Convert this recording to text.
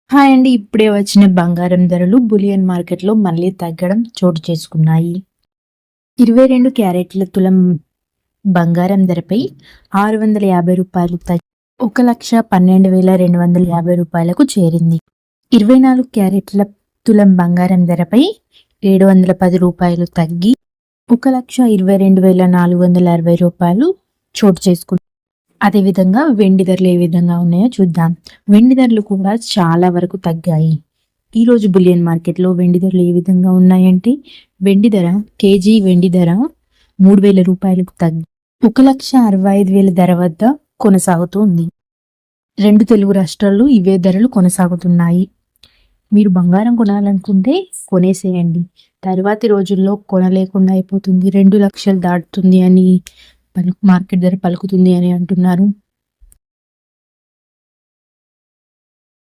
Hi అండి. ఇప్పుడే వచ్చిన బంగారం ధరలు బులియన్ మార్కెట్‌లో మళ్ళీ తగ్గడం చోటు చేసుకున్నాయి. 22 క్యారెట్ల తులం బంగారం ధరపై రూ. 650 తగ్గి రూ. 1,12,250కు చేరింది. 24 క్యారెట్ల తులం బంగారం ధరపై రూ. 710 తగ్గి రూ. 1,22,460 చోటు చేసుకుంది. అదేవిధంగా వెండి ధరలు ఏ విధంగా ఉన్నాయో చూద్దాం. వెండి ధరలు కూడా చాలా వరకు తగ్గాయి. ఈరోజు బులియన్ మార్కెట్లో వెండి ధరలు ఏ విధంగా ఉన్నాయంటే, వెండి ధర కేజీ వెండి ధర రూ. 3,000కు తగ్గి 1,65,000 ధర వద్ద కొనసాగుతూ ఉంది. 2 తెలుగు రాష్ట్రాల్లో ఇవే ధరలు కొనసాగుతున్నాయి. మీరు బంగారం కొనాలనుకుంటే కొనేసేయండి. తర్వాతి రోజుల్లో కొనలేకుండా అయిపోతుంది. 2 లక్షలు దాటుతుంది అని మార్కెట్ ధర పలుకుతుంది అని అంటున్నారు.